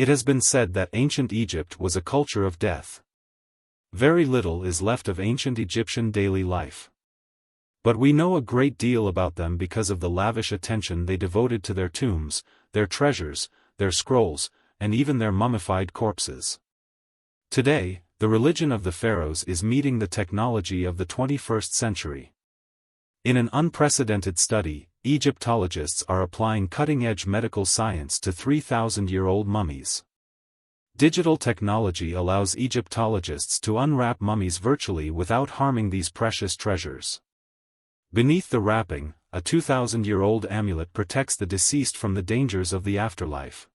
It has been said that ancient Egypt was a culture of death. Very little is left of ancient Egyptian daily life. But we know a great deal about them because of the lavish attention they devoted to their tombs, their treasures, their scrolls, and even their mummified corpses. Today, the religion of the pharaohs is meeting the technology of the 21st century. In an unprecedented study, Egyptologists are applying cutting-edge medical science to 3,000-year-old mummies. Digital technology allows Egyptologists to unwrap mummies virtually without harming these precious treasures. Beneath the wrapping, a 2,000-year-old amulet protects the deceased from the dangers of the afterlife.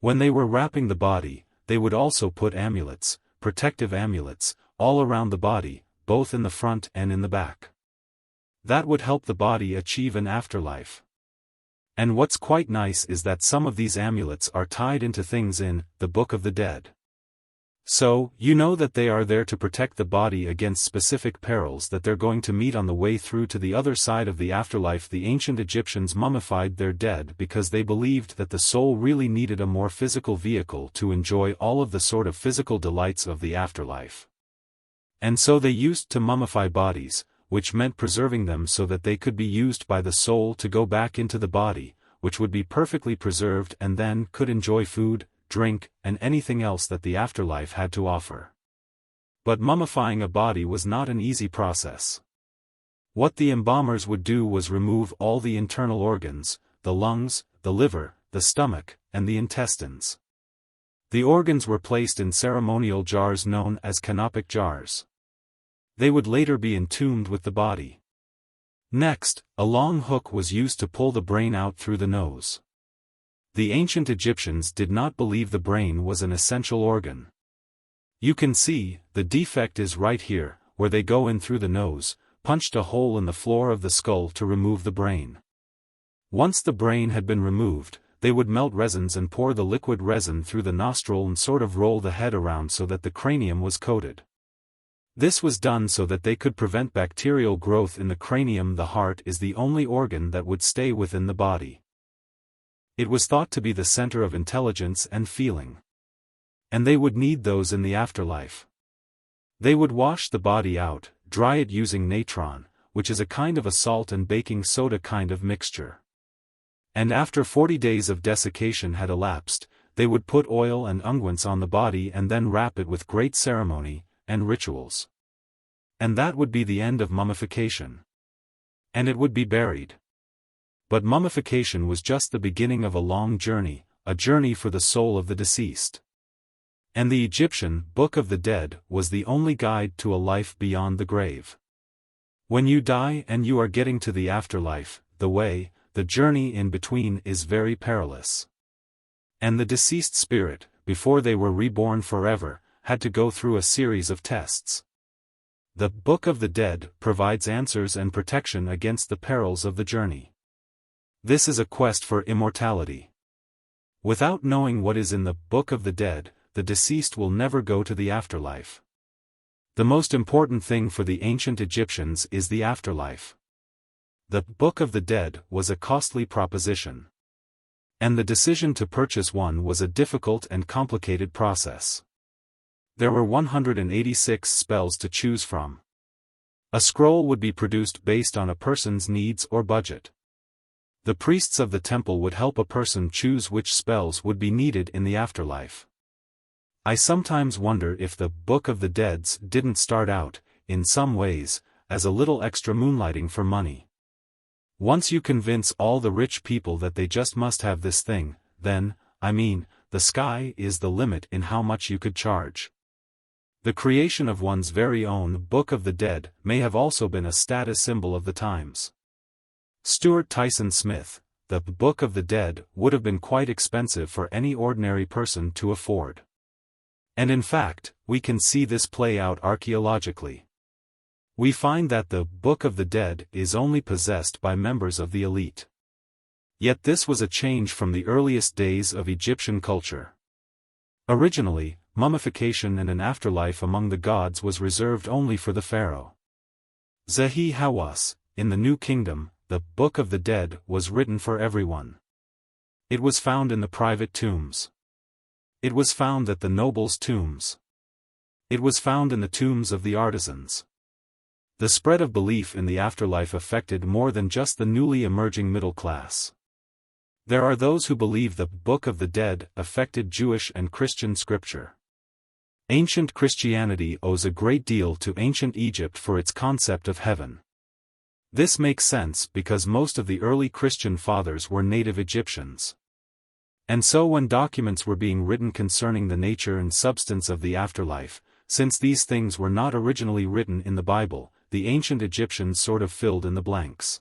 When they were wrapping the body, they would also put amulets, protective amulets, all around the body, both in the front and in the back. That would help the body achieve an afterlife. And what's quite nice is that some of these amulets are tied into things in the Book of the Dead. So, you know that they are there to protect the body against specific perils that they're going to meet on the way through to the other side of the afterlife. The ancient Egyptians mummified their dead because they believed that the soul really needed a more physical vehicle to enjoy all of the sort of physical delights of the afterlife. And so they used to mummify bodies, which meant preserving them so that they could be used by the soul to go back into the body, which would be perfectly preserved and then could enjoy food, drink, and anything else that the afterlife had to offer. But mummifying a body was not an easy process. What the embalmers would do was remove all the internal organs, the lungs, the liver, the stomach, and the intestines. The organs were placed in ceremonial jars known as canopic jars. They would later be entombed with the body. Next, a long hook was used to pull the brain out through the nose. The ancient Egyptians did not believe the brain was an essential organ. You can see, the defect is right here, where they go in through the nose, punched a hole in the floor of the skull to remove the brain. Once the brain had been removed, they would melt resins and pour the liquid resin through the nostril and sort of roll the head around so that the cranium was coated. This was done so that they could prevent bacterial growth in the cranium. The heart is the only organ that would stay within the body. It was thought to be the center of intelligence and feeling. And they would need those in the afterlife. They would wash the body out, dry it using natron, which is a kind of a salt and baking soda kind of mixture. And after 40 days of desiccation had elapsed, they would put oil and unguents on the body and then wrap it with great ceremony and rituals. And that would be the end of mummification. And it would be buried. But mummification was just the beginning of a long journey, a journey for the soul of the deceased. And the Egyptian Book of the Dead was the only guide to a life beyond the grave. When you die and you are getting to the afterlife, the journey in between is very perilous. And the deceased spirit, before they were reborn forever, had to go through a series of tests. The Book of the Dead provides answers and protection against the perils of the journey. This is a quest for immortality. Without knowing what is in the Book of the Dead, the deceased will never go to the afterlife. The most important thing for the ancient Egyptians is the afterlife. The Book of the Dead was a costly proposition. And the decision to purchase one was a difficult and complicated process. There were 186 spells to choose from. A scroll would be produced based on a person's needs or budget. The priests of the temple would help a person choose which spells would be needed in the afterlife. I sometimes wonder if the Book of the Dead didn't start out, in some ways, as a little extra moonlighting for money. Once you convince all the rich people that they just must have this thing, then, the sky is the limit in how much you could charge. The creation of one's very own Book of the Dead may have also been a status symbol of the times. Stuart Tyson Smith, the Book of the Dead would have been quite expensive for any ordinary person to afford. And in fact, we can see this play out archaeologically. We find that the Book of the Dead is only possessed by members of the elite. Yet this was a change from the earliest days of Egyptian culture. Originally, mummification and an afterlife among the gods was reserved only for the pharaoh. Zahi Hawass, in the New Kingdom, the Book of the Dead was written for everyone. It was found in the private tombs. It was found at the nobles' tombs. It was found in the tombs of the artisans. The spread of belief in the afterlife affected more than just the newly emerging middle class. There are those who believe the Book of the Dead affected Jewish and Christian scripture. Ancient Christianity owes a great deal to ancient Egypt for its concept of heaven. This makes sense because most of the early Christian fathers were native Egyptians. And so when documents were being written concerning the nature and substance of the afterlife, since these things were not originally written in the Bible, the ancient Egyptians sort of filled in the blanks.